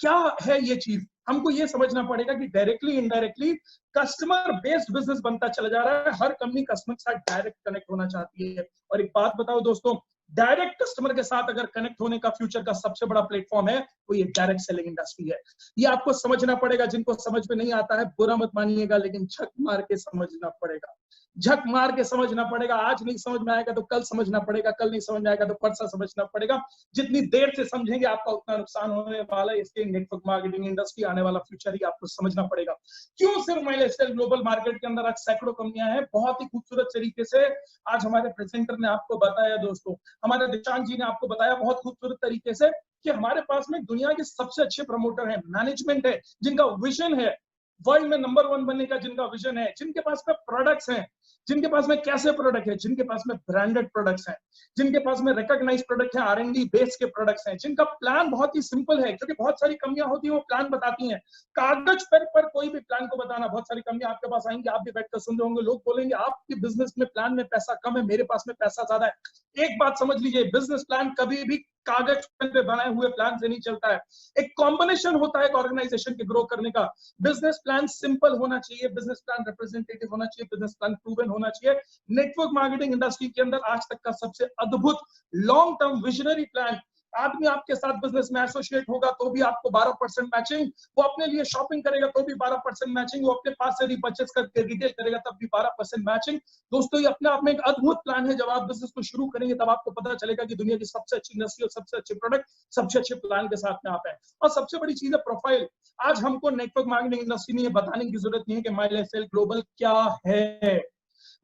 क्या है ये चीज? हमको ये समझना पड़ेगा कि directly indirectly customer based business बनता चला जा रहा है। हर कंपनी कस्टमर के साथ डायरेक्ट कनेक्ट होना चाहती है। और एक बात बताओ दोस्तों, डायरेक्ट कस्टमर के साथ अगर कनेक्ट होने का फ्यूचर का सबसे बड़ा प्लेटफॉर्म है वो ये डायरेक्ट सेलिंग इंडस्ट्री है। ये आपको समझना पड़ेगा। जिनको समझ में नहीं आता है बुरा मत मानिएगा, लेकिन झक मार के समझना पड़ेगा, झक मार के समझना पड़ेगा। आज नहीं समझ में आएगा तो कल समझना पड़ेगा, कल नहीं समझ में आएगा तो परसों समझना पड़ेगा। जितनी देर से समझेंगे आपका उतना नुकसान होने वाला है। इसके नेटवर्क मार्केटिंग इंडस्ट्री आने वाला फ्यूचर ही आपको समझना पड़ेगा। क्यों सिर्फ माई लाइफस्टाइल ग्लोबल मार्केट के अंदर आज सैकड़ों कंपनियां हैं। बहुत ही खूबसूरत तरीके से आज हमारे प्रेजेंटर ने आपको बताया दोस्तों, हमारे दिशांत जी ने आपको बताया बहुत खूबसूरत तरीके से कि हमारे पास में दुनिया के सबसे अच्छे प्रमोटर हैं, मैनेजमेंट है, जिनका विजन है वर्ल्ड में नंबर 1 बनने का, जिनका विजन है, जिनके पास में प्रोडक्ट्स हैं, जिनके पास में कैसे प्रोडक्ट है, जिनके पास में ब्रांडेड प्रोडक्ट्स हैं, जिनके पास में रिकॉग्नाइज्ड प्रोडक्ट है, आर&डी बेस के प्रोडक्ट्स हैं, जिनका प्लान बहुत ही सिंपल है। क्योंकि बहुत सारी कंपनियां होती हैं वो प्लान बताती हैं, कागज पर कोई भी प्लान को बताना। बहुत सारी कंपनियां आपके पास आएंगी, आप भी बैठकर सुन रहे होंगे, लोग बोलेंगे आपके बिजनेस में प्लान में पैसा कम है, मेरे पास में पैसा ज्यादा है। एक बात समझ लीजिए, बिजनेस प्लान कभी भी कागज पे बनाए हुए प्लान से नहीं चलता है। एक कॉम्बिनेशन होता है एक ऑर्गेनाइजेशन के ग्रो करने का। बिजनेस प्लान सिंपल होना चाहिए, बिजनेस प्लान रिप्रेजेंटेटिव होना चाहिए, बिजनेस प्लान प्रूवन होना चाहिए। नेटवर्क मार्केटिंग इंडस्ट्री के अंदर आज तक का सबसे अद्भुत लॉन्ग टर्म विजनरी प्लान, आदमी आपके साथ बिजनेस में एसोसिएट होगा तो भी आपको 12% मैचिंग, वो अपने लिए शॉपिंग करेगा तो भी 12% मैचिंग, वो अपने पास से रिपर्चेस करके रिटेल करेगा तब भी 12% मैचिंग। दोस्तों ये अपने आप में एक अद्भुत प्लान है। जब आप बिजनेस को शुरू करेंगे तब आपको पता चलेगा कि दुनिया की सबसे अच्छी इंडस्ट्री और सबसे अच्छे प्रोडक्ट सबसे अच्छे प्लान के साथ में आप हैं। और सबसे बड़ी चीज है प्रोफाइल। आज हमको नेटवर्क मार्केटिंग इंडस्ट्री में ये बताने की जरूरत नहीं है कि माई लाइफस्टाइल ग्लोबल क्या है।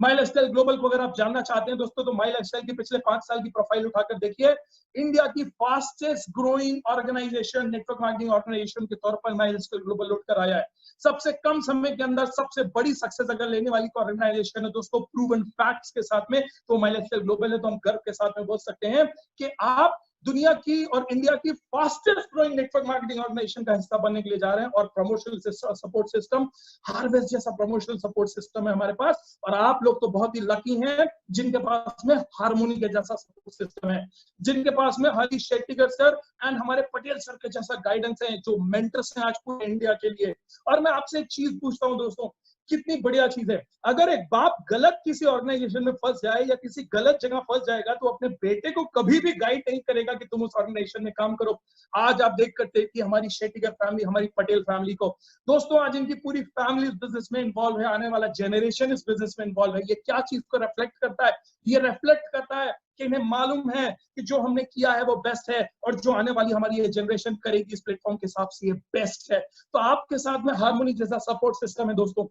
माई लाइफस्टाइल ग्लोबल को अगर आप जानना चाहते हैं दोस्तों तो माई लाइफस्टाइल की पिछले 5 साल की प्रोफाइल उठाकर देखिए। इंडिया की fastest growing organisation, network marketing organisation के तौर पर माई लाइफस्टाइल ग्लोबल उठकर आया है। सबसे कम समय के अंदर सबसे बड़ी सक्सेस अगर लेने वाली ऑर्गेनाइजेशन है दोस्तों प्रूवन फैक्ट्स के साथ में, तो माई लाइफस्टाइल ग्लोबल है। तो हम गर्व के साथ में बोल सकते हैं कि आप दुनिया की और इंडिया की fastest growing network marketing organisation का हिस्सा बनने के लिए जा रहे हैं। और प्रमोशनल सपोर्ट सिस्टम, हार्वेस्ट जैसा प्रमोशनल सपोर्ट सिस्टम है हमारे पास। और आप लोग तो बहुत ही लकी हैं जिनके पास में हार्मोनी के जैसा सपोर्ट सिस्टम है, जिनके पास में हरीश शेट्टीकर सर एंड हमारे पटेल सर के जैसा गाइडेंस है, जो मेंटर्स हैं आज पूरे इंडिया के लिए। और मैं आपसे एक चीज पूछता हूं दोस्तों, कितनी बढ़िया चीज है, अगर एक बाप गलत किसी ऑर्गेनाइजेशन में फंस जाए या किसी गलत जगह फंस जाएगा तो अपने बेटे को कभी भी गाइड नहीं करेगा कि तुम उस ऑर्गेनाइजेशन में काम करो। आज आप देख करते हैं कि हमारी शेट्टीकर फैमिली, हमारी पटेल फैमिली को दोस्तों आज इनकी पूरी फैमिली इस बिजनेस में इन्वॉल्व है, आने वाला जनरेशन इस बिजनेस में इन्वॉल्व है। ये क्या चीज को रिफ्लेक्ट करता है? ये रिफ्लेक्ट करता है कि इन्हें मालूम है कि जो हमने किया है वो बेस्ट है और जो आने वाली हमारी ये जनरेशन करेगी इस प्लेटफॉर्म के हिसाब से ये बेस्ट है। तो आपके साथ में हार्मोनी जैसा सपोर्ट सिस्टम है दोस्तों।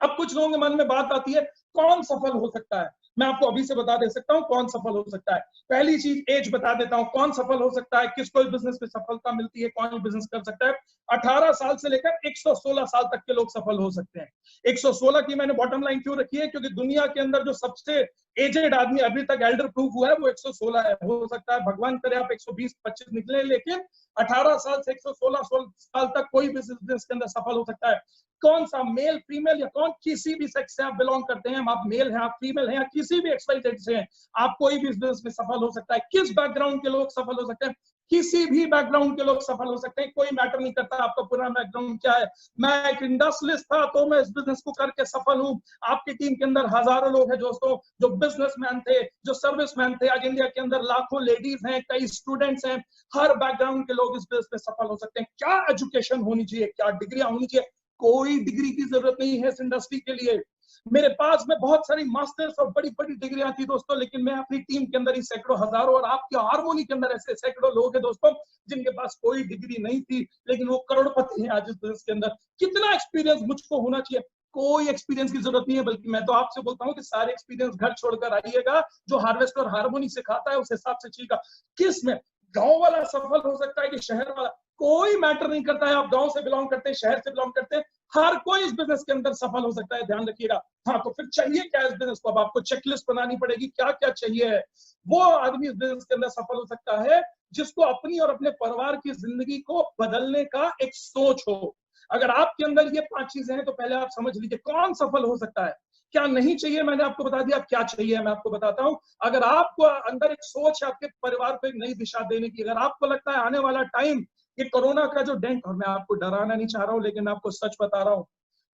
अब कुछ लोगों के मन में बात आती है कौन सफल हो सकता है। मैं आपको अभी से बता दे सकता हूं कौन सफल हो सकता है। पहली चीज एज बता देता हूं, कौन सफल हो सकता है, किसको इस बिजनेस में सफलता मिलती है, कौन बिजनेस कर सकता है। 18 साल से लेकर 116 साल तक के लोग सफल हो सकते हैं। 116 की मैंने बॉटम लाइन क्यों रखी है, क्योंकि दुनिया के अंदर जो सबसे एजेड आदमी अभी तक एल्डर प्रूफ हुआ है वो 116 है। हो सकता है भगवान करे आप 120-25 निकले, लेकिन 18 साल से 116 साल तक कोई भी बिजनेस के अंदर सफल हो सकता है। कौन सा, मेल फीमेल या कौन, किसी भी सेक्स से आप बिलोंग करते हैं, आप मेल हैं, आप फीमेल हैं, या किसी भी XYZ से हैं, आप कोई भी बिजनेस में सफल हो सकता है। किस बैकग्राउंड के लोग सफल हो सकते हैं, किसी भी बैकग्राउंड के लोग सफल हो सकते हैं, कोई मैटर नहीं करता आपका पुराना बैकग्राउंड क्या है। मैं एक इंडस्ट्रियलिस्ट था तो मैं इस बिजनेस को करके सफल हूं। आपकी टीम के अंदर हजारों लोग हैं दोस्तों जो बिजनेसमैन थे, जो सर्विसमैन थे। आज इंडिया के अंदर लाखों लेडीज हैं, कई स्टूडेंट्स हैं, हर बैकग्राउंड के लोग इस बिजनेस में सफल हो सकते हैं। क्या एजुकेशन होनी चाहिए, क्या डिग्रियां होनी चाहिए? कोई डिग्री की जरूरत नहीं है इस इंडस्ट्री के लिए। मेरे पास में बहुत सारी मास्टर्स और बड़ी बड़ी डिग्रियां थी दोस्तों, लेकिन मैं अपनी टीम के अंदर ही सैकड़ों हजारों, और आपके हार्मोनी के अंदर ऐसे सैकड़ों लोग हैं दोस्तों जिनके पास कोई डिग्री नहीं थी, लेकिन वो करोड़पति हैं आज इस बिजनेस के अंदर। कितना एक्सपीरियंस मुझको होना चाहिए? कोई एक्सपीरियंस की जरूरत नहीं है, बल्कि मैं तो आपसे बोलता हूँ कि सारे एक्सपीरियंस घर छोड़कर आइएगा। जो हार्वेस्ट और हार्मोनी सिखाता है उस हिसाब से चीजेगा। किस में गांव वाला सफल हो सकता है कि शहर वाला? कोई मैटर नहीं करता है आप गांव से बिलोंग करते हैं, शहर से बिलोंग करते हैं, हर कोई इस बिजनेस के अंदर सफल हो सकता है, ध्यान रखिएगा। हाँ, तो फिर चाहिए क्या इस बिजनेस को? अब आपको चेकलिस्ट बनानी पड़ेगी, क्या क्या चाहिए है। वो आदमी इस बिजनेस के अंदर सफल हो सकता है जिसको अपनी और अपने परिवार की जिंदगी को बदलने का एक सोच हो। अगर आपके अंदर ये 5 चीजें हैं तो पहले आप समझ लीजिए कौन सफल हो सकता है। क्या नहीं चाहिए मैंने आपको बता दिया, क्या चाहिए मैं आपको बताता हूं। अगर आपको अंदर एक सोच है आपके परिवार को एक नई दिशा देने की, अगर आपको लगता है आने वाला टाइम, ये कोरोना का जो डेंट, और मैं आपको डराना नहीं चाह रहा हूं लेकिन मैं आपको सच बता रहा हूं,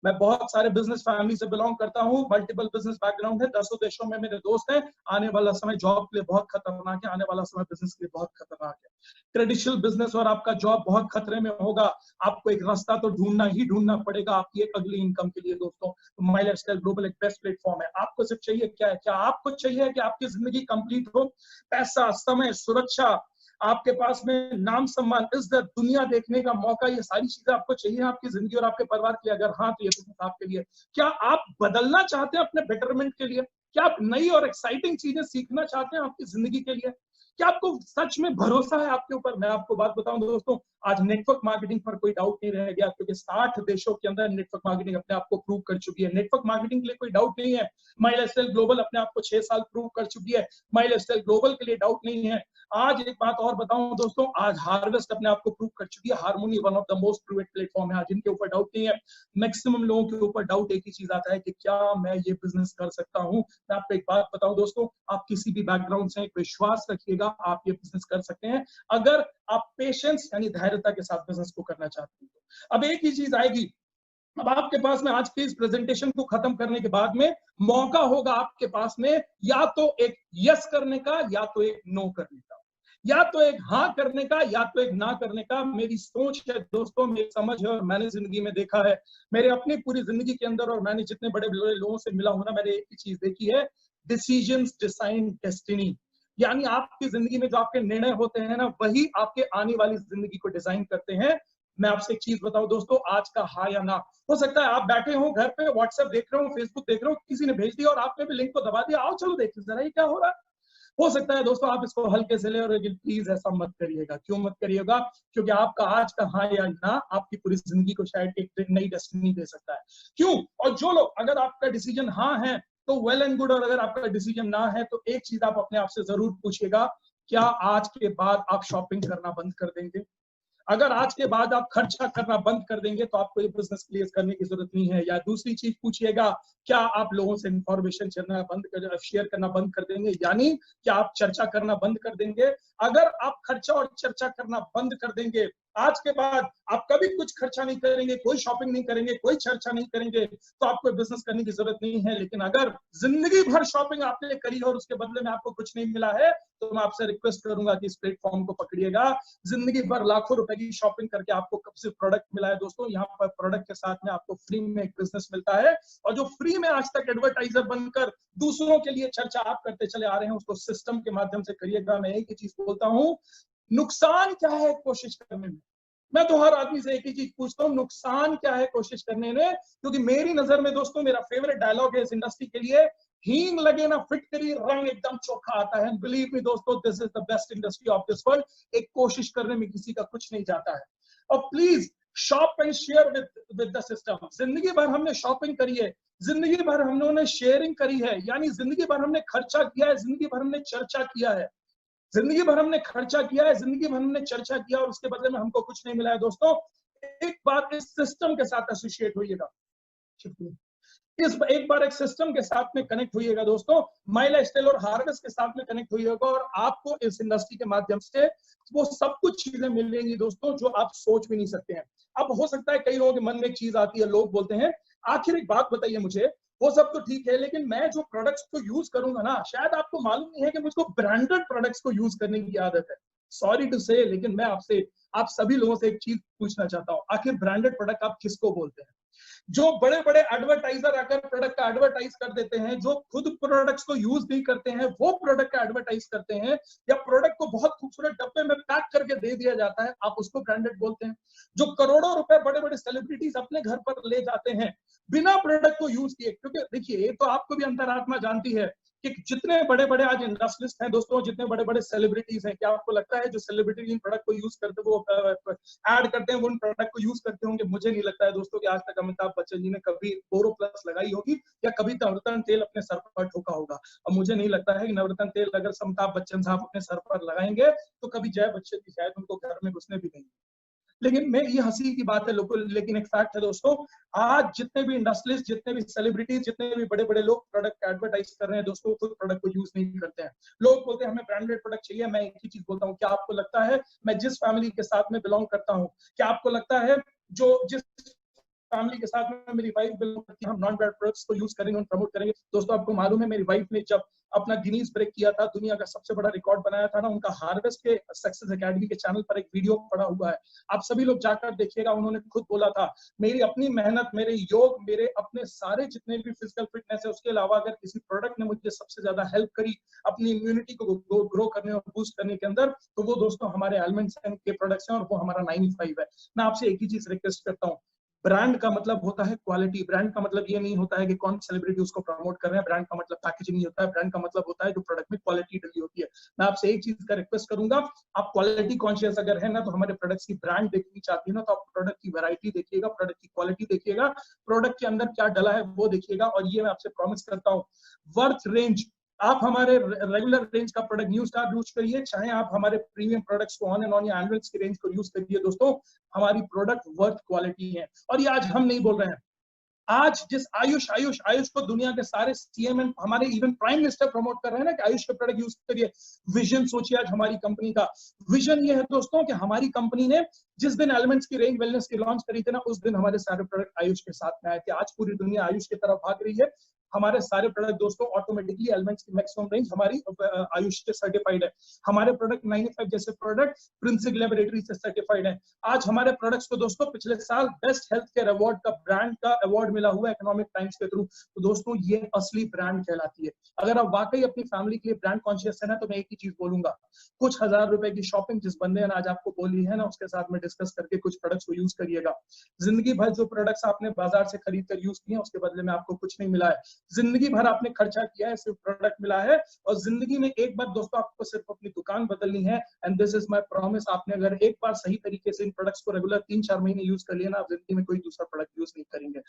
मैं बहुत सारे बिजनेस फैमिली से बिलोंग करता हूं, मल्टीपल बिजनेस बैकग्राउंड है, 10 देशों में मेरे दोस्त हैं। आने वाला समय जॉब के लिए बहुत खतरनाक है, आने वाला समय बिजनेस के लिए बहुत खतरनाक है। ट्रेडिशनल बिजनेस और आपका जॉब बहुत खतरे में होगा। आपको एक रास्ता तो ढूंढना ही ढूंढना पड़ेगा आपकी एक अगली इनकम के लिए दोस्तों। तो माई लाइफस्टाइल ग्लोबल एक बेस्ट प्लेटफॉर्म है। आपको सिर्फ चाहिए क्या है? क्या आपको चाहिए कि आपकी जिंदगी कंप्लीट हो? पैसा, समय, सुरक्षा, आपके पास में नाम, सम्मान, इज्जत, दुनिया देखने का मौका, ये सारी चीजें आपको चाहिए आपकी जिंदगी और आपके परिवार के लिए? अगर हाँ, तो ये बिजनेस आपके लिए। क्या आप बदलना चाहते हैं अपने बेटरमेंट के लिए? क्या आप नई और एक्साइटिंग चीजें सीखना चाहते हैं आपकी जिंदगी के लिए? क्या आपको सच में भरोसा है आपके ऊपर? मैं आपको बात बताऊं दोस्तों, आज नेटवर्क मार्केटिंग पर कोई डाउट नहीं रह गया, क्योंकि 60 देशों के अंदर नेटवर्क मार्केटिंग अपने आप को प्रूव कर चुकी है। नेटवर्क मार्केटिंग के लिए कोई डाउट नहीं है। माई लाइफस्टाइल ग्लोबल अपने आप को 6 साल प्रूव कर चुकी है। माई लाइफस्टाइल ग्लोबल के लिए डाउट नहीं है। आज एक बात और बताऊं दोस्तों, आज हार्वेस्ट अपने आप को प्रूव कर चुकी है। Harmony one of the most proved platform है आज, इनके ऊपर डाउट नहीं है। मैक्सिमम लोगों के ऊपर डाउट एक ही चीज आता है कि क्या मैं ये बिजनेस कर सकता हूं। मैं आपको एक बात बताऊं दोस्तों, आप किसी भी बैकग्राउंड से एक विश्वास रखिएगा, आप ये बिजनेस कर सकते हैं अगर आप पेशेंस यानी धैर्यता के साथ बिजनेस को करना चाहते हैं। अब एक ही चीज आएगी, अब आपके पास में आज के इस प्रेजेंटेशन को खत्म करने के बाद में मौका होगा आपके पास में या तो एक यस करने का या तो एक नो करने का, या तो एक हाँ करने का या तो एक ना करने का। मेरी सोच है दोस्तों, मेरी समझ है, और मैंने जिंदगी में देखा है, मेरे अपनी पूरी जिंदगी के अंदर, और मैंने जितने बड़े बड़े लोगों से मिला हूं ना, मैंने एक ही चीज देखी है, डिसीजंस डिसाइड डेस्टिनी। यानी आपकी जिंदगी में जो आपके निर्णय होते हैं ना, वही आपके आने वाली जिंदगी को डिजाइन करते हैं। मैं आपसे एक चीज बताऊं दोस्तों, आज का हाँ या ना, हो सकता है आप बैठे हो घर पे, व्हाट्सएप देख रहे हो, फेसबुक देख रहे हो, किसी ने भेज दिया और आपने भी लिंक को दबा दिया, आओ चलो देखिए जरा ये क्या हो रहा है। हो सकता है दोस्तों आप इसको हल्के से ले, और प्लीज ऐसा मत करिएगा। क्यों मत करिएगा? क्योंकि आपका आज का हाँ या ना आपकी पूरी जिंदगी को शायद एक नई डेस्टिनी दे सकता है। क्यों? और जो लोग, अगर आपका डिसीजन हाँ है तो वेल एंड गुड, और अगर आपका डिसीजन ना है तो एक चीज आप अपने आप से जरूर पूछिएगा, क्या आज के बाद आप शॉपिंग करना बंद कर देंगे? अगर आज के बाद आप खर्चा करना बंद कर देंगे तो आपको ये बिजनेस क्लियर करने की जरूरत नहीं है। या दूसरी चीज पूछिएगा, क्या आप लोगों से इंफॉर्मेशन शेयर करना बंद कर देंगे, यानी क्या आप चर्चा करना बंद कर देंगे? अगर आप खर्चा और चर्चा करना बंद कर देंगे, आज के बाद आप कभी कुछ खर्चा नहीं करेंगे, कोई शॉपिंग नहीं करेंगे, कोई चर्चा नहीं करेंगे, तो आपको बिजनेस करने की जरूरत नहीं है। लेकिन अगर जिंदगी भर शॉपिंग आपने करी और उसके बदले में आपको कुछ नहीं मिला है, तो मैं आपसे रिक्वेस्ट करूंगा कि इस प्लेटफॉर्म को पकड़िएगा। जिंदगी भर लाखों रुपए की शॉपिंग करके आपको कब से प्रोडक्ट मिला है दोस्तों? यहाँ पर प्रोडक्ट के साथ में आपको फ्री में एक बिजनेस मिलता है, और जो फ्री में आज तक एडवर्टाइजर बनकर दूसरों के लिए चर्चा आप करते चले आ रहे हैं, उसको सिस्टम के माध्यम से करिएगा। मैं एक ही चीज बोलता हूँ, नुकसान क्या है कोशिश करने में? मैं तो हर आदमी से एक ही चीज पूछता हूँ, नुकसान क्या है कोशिश करने में? क्योंकि मेरी नजर में दोस्तों, मेरा फेवरेट डायलॉग है इस इंडस्ट्री के लिए, हींग लगे ना फिटकरी, रंग एकदम चोखा आता है। बिलीव मी दोस्तों, this is the best industry of this world. एक कोशिश करने में किसी का कुछ नहीं जाता है। और please shop and share with the system. जिंदगी भर हमने शॉपिंग करी है, जिंदगी भर हमने शेयरिंग करी है, यानी जिंदगी भर हमने खर्चा किया है, जिंदगी भर हमने चर्चा किया है, जिंदगी भर हमने खर्चा किया है, जिंदगी भर हमने चर्चा किया, और उसके बदले में हमको कुछ नहीं मिला है दोस्तों। एक बार इस सिस्टम के साथ एसोसिएट होइएगा, इस एक बार एक सिस्टम के साथ में कनेक्ट होइएगा दोस्तों, माई लाइफस्टाइल और हार्वेस्ट के साथ में कनेक्ट होइएगा और आपको इस इंडस्ट्री के माध्यम से वो सब कुछ चीजें मिलेंगी दोस्तों जो आप सोच भी नहीं सकते हैं। अब हो सकता है कई लोगों के मन में एक चीज आती है, लोग बोलते हैं आखिर एक बात बताइए मुझे, वो सब तो ठीक है लेकिन मैं जो प्रोडक्ट्स को यूज करूंगा ना, शायद आपको मालूम नहीं है कि मुझको ब्रांडेड प्रोडक्ट्स को यूज करने की आदत है। सॉरी टू से, लेकिन मैं आपसे, आप सभी लोगों से एक चीज पूछना चाहता हूं, आखिर ब्रांडेड प्रोडक्ट आप किसको बोलते हैं? जो बड़े बड़े एडवर्टाइजर आकर प्रोडक्ट का एडवर्टाइज कर देते हैं, जो खुद प्रोडक्ट्स को यूज नहीं करते हैं, वो प्रोडक्ट का एडवर्टाइज करते हैं, या प्रोडक्ट को बहुत खूबसूरत डब्बे में पैक करके दे दिया जाता है, आप उसको ब्रांडेड बोलते हैं। जो करोड़ों रुपए बड़े बड़े सेलिब्रिटीज अपने घर पर ले जाते हैं बिना प्रोडक्ट को यूज किए, क्योंकि देखिए तो आपको भी अंतरात्मा जानती है कि जितने बड़े बड़े आज इंडस्ट्रियलिस्ट हैं दोस्तों, जितने बड़े बड़े सेलिब्रिटीज हैं, क्या आपको लगता है जो सेलिब्रिटी इन प्रोडक्ट को यूज करते वो ऐड करते हैं वो उन प्रोडक्ट को यूज करते होंगे? मुझे नहीं लगता है दोस्तों कि आज तक अमिताभ बच्चन जी ने कभी बोरो प्लस लगाई होगी या कभी नवरत्न तेल अपने सर पर ठोका होगा। और मुझे नहीं लगता है कि नवरत्न तेल अगर अमिताभ बच्चन साहब अपने सर पर लगाएंगे तो कभी जय बच्चन की शायद उनको घर में घुसने भी नहीं। लेकिन मैं ये हंसी की बात है लोगों, लेकिन एक फैक्ट है दोस्तों, आज जितने भी इंडस्ट्रियलिस्ट, जितने भी सेलिब्रिटीज, जितने भी बड़े बड़े लोग प्रोडक्ट एडवर्टाइज कर रहे हैं दोस्तों, खुद प्रोडक्ट को यूज नहीं करते हैं। लोग बोलते हैं हमें ब्रांडेड प्रोडक्ट चाहिए। मैं एक ही चीज बोलता हूँ, क्या आपको लगता है, मैं जिस फैमिली के साथ में बिलोंग करता हूँ, क्या आपको लगता है जो जिस फैमिली के साथ में मेरी वाइफ बिलोंग करती है, हम नॉन ब्रांड प्रोडक्ट्स को यूज करेंगे, प्रमोट करेंगे? दोस्तों आपको मालूम है मेरी वाइफ ने जब अपना गिनीज ब्रेक किया था, दुनिया का सबसे बड़ा रिकॉर्ड बनाया था ना, उनका हार्वेस्ट के सक्सेस एकेडमी के चैनल पर एक वीडियो पड़ा हुआ है, आप सभी लोग जाकर देखिएगा। उन्होंने खुद बोला था, मेरी अपनी मेहनत, मेरे योग, मेरे अपने सारे जितने भी फिजिकल फिटनेस है, उसके अलावा अगर किसी प्रोडक्ट ने मुझे सबसे ज्यादा हेल्प करी अपनी इम्यूनिटी को ग्रो करने और बूस्ट करने के अंदर, तो वो दोस्तों हमारे एलिमेंट्स के प्रोडक्ट्स हैं और वो हमारा 95 है। मैं आपसे एक ही चीज रिक्वेस्ट करता हूँ, ब्रांड का मतलब होता है क्वालिटी। ब्रांड का मतलब ये नहीं होता है कि कौन सेलिब्रिटी उसको प्रमोट कर रहे हैं। ब्रांड का मतलब पैकेजिंग नहीं होता है। ब्रांड का मतलब होता है जो प्रोडक्ट में क्वालिटी डली होती है। मैं आपसे एक चीज का रिक्वेस्ट करूंगा, आप क्वालिटी कॉन्शियस अगर है ना, तो हमारे प्रोडक्ट्स की ब्रांड देखनी चाहती है ना, तो आप प्रोडक्ट की वैरायटी देखिएगा, प्रोडक्ट की क्वालिटी देखिएगा, प्रोडक्ट के अंदर क्या डला है वो देखिएगा। और ये मैं आपसे प्रॉमिस करता हूँ, वर्थ रेंज, आप हमारे रेगुलर रेंज का प्रोडक्ट न्यू स्टार यूज करिए, चाहे आप हमारे प्रीमियम प्रोडक्ट्स को ऑन एंड ऑन या एनुअल्स की रेंज को यूज करिए दोस्तों, हमारी प्रोडक्ट वर्थ क्वालिटी है। और ये आज हम नहीं बोल रहे हैं, आज जिस आयुष को दुनिया के सारे सीएम, हमारे इवन प्राइम मिनिस्टर प्रमोट कर रहे हैं ना कि आयुष के प्रोडक्ट यूज करिए। विजन सोचिए, आज हमारी कंपनी का विजन ये है दोस्तों कि हमारी कंपनी ने जिस दिन एलिमेंट्स की रेंज वेलनेस की लॉन्च करी थी ना, उस दिन हमारे सारे प्रोडक्ट आयुष के साथ में आए थे। आज पूरी दुनिया आयुष की तरफ भाग रही है। हमारे सारे प्रोडक्ट दोस्तों ऑटोमेटिकली एलिमेंट्स की मैक्सिमम रेंज हमारी आयुष से सर्टिफाइड है। हमारे प्रोडक्ट 95 जैसे प्रोडक्ट प्रिंसिक लेबोरेटरी से सर्टिफाइड है। आज हमारे प्रोडक्ट्स को दोस्तों पिछले साल बेस्ट हेल्थ केयर अवार्ड का ब्रांड का अवार्ड मिला हुआ है इकोनॉमिक टाइम्स के थ्रू। तो दोस्तों ये असली ब्रांड कहलाती है। अगर आप वाकई अपनी फैमिली के लिए ब्रांड कॉन्शियस है ना, तो मैं एक ही चीज बोलूंगा, कुछ हजार रुपए की शॉपिंग जिस बंदे ने आज आपको बोली है ना, उसके साथ में डिस्कस करके कुछ प्रोडक्ट्स को यूज करिएगा। जिंदगी भर जो प्रोडक्ट्स आपने बाजार से खरीद कर यूज किए, उसके बदले में आपको कुछ नहीं मिला है। जिंदगी भर आपने खर्चा किया है, सिर्फ प्रोडक्ट मिला है। और जिंदगी में एक बार दोस्तों आपको सिर्फ अपनी दुकान बदलनी है, and this is my promise. आपने अगर एक बार सही तरीके से इन प्रोडक्ट्स को रेगुलर 3-4 महीने यूज कर लिया ना, आप जिंदगी में कोई दूसरा प्रोडक्ट यूज नहीं करेंगे।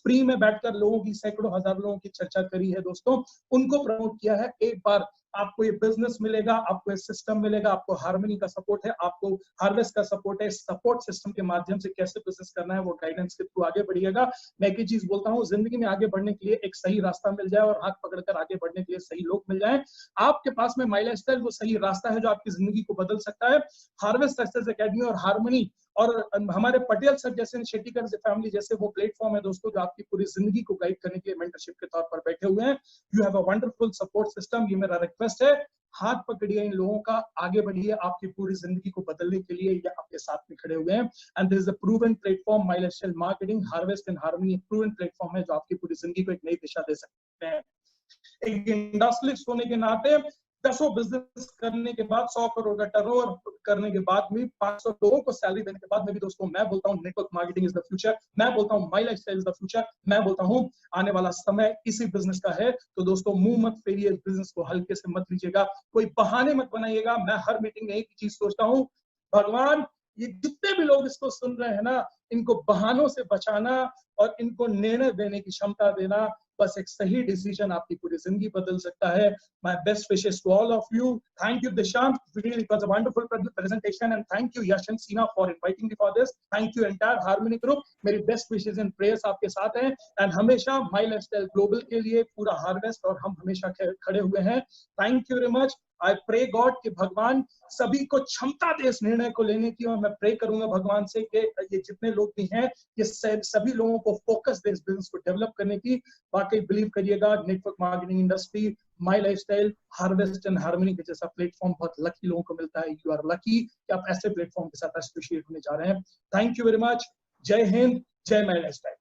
फ्री में बैठकर लोगों की, सैकड़ों हजार लोगों की चर्चा करी है दोस्तों, उनको प्रमोट किया है। एक बार आपको ये बिजनेस मिलेगा, आपको ये सिस्टम मिलेगा, आपको हार्मनी का सपोर्ट है, आपको हार्वेस्ट का सपोर्ट है। सपोर्ट सिस्टम के माध्यम से कैसे बिजनेस करना है वो गाइडेंस के थ्रू आगे बढ़िएगा। मैं एक ही चीज बोलता हूँ, जिंदगी में आगे बढ़ने के लिए एक सही रास्ता मिल जाए और हाथ पकड़कर आगे बढ़ने के लिए सही लोग मिल जाए। आपके पास में माई लाइफस्टाइल वो सही रास्ता है जो आपकी जिंदगी को बदल सकता है। हार्वेस्ट सक्सेस एकेडमी और हार्मनी और हमारे पटेल सर जैसे, शेट्टीकर फैमिली जैसे वो प्लेटफॉर्म है दोस्तों जो आपकी पूरी जिंदगी को गाइड करने के लिए मेंटरशिप के तौर पर बैठे हुए हैं। You have a wonderful support system. ये मेरा रिक्वेस्ट है, हाथ पकड़िए इन लोगों का, आगे बढ़िए, आपकी पूरी जिंदगी को बदलने के लिए ये आपके साथ में खड़े हुए हैं। And this is a proven platform, my lifestyle marketing, harvest and harmony proven platform है जो आपकी पूरी जिंदगी को एक नई दिशा दे सकते हैं। एक इंडस्ट्रियलिस्ट होने के नाते 10 बिजनेस करने के बाद, 100 करोड़ का टर्नओवर करने के बाद भी, 500 लोगों को सैलरी देने के बाद में भी दोस्तों मैं बोलता हूँ network marketing is the future. मैं बोलता हूँ माई लाइफस्टाइल इज द फ्यूचर। मैं बोलता हूँ आने वाला समय इसी बिजनेस का है। तो दोस्तों मुंह मत फेरिए, इस बिजनेस को हल्के से मत लीजिएगा, कोई बहाने मत बनाइएगा। मैं हर मीटिंग में एक ही चीज सोचता हूँ, भगवान ये जितने भी लोग इसको सुन रहे हैं ना, इनको बहानों से बचाना और इनको निर्णय देने की क्षमता देना, बस एक सही डिसीजन आपकी पूरी जिंदगी बदल सकता है। My best wishes to all of you. Thank you, Dishant. Really, it was a wonderful presentation, and thank you, Yash and Sina, for inviting me for this. Thank you, entire Harmony Group. मेरी best wishes and prayers आपके साथ हैं, and हमेशा My Lifestyle Global के लिए पूरा हार्वेस्ट और हम हमेशा खड़े हुए हैं। Thank you very much. I pray God कि भगवान सभी को क्षमता दे इस निर्णय को लेने की, और मैं प्रे करूंगा भगवान से कि ये जितने लोग भी हैं, ये सभी लोगों को फोकस दे इस बिजनेस को डेवलप करने की। वाकई बिलीव करिएगा, network marketing industry, my lifestyle, harvest and harmony के जैसा प्लेटफॉर्म बहुत लकी लोगों को मिलता है। यू आर लकी कि आप ऐसे प्लेटफॉर्म के साथ एसोसिएट होने जा रहे हैं। Thank you very much. जय हिंद, जय माय लाइफस्टाइल।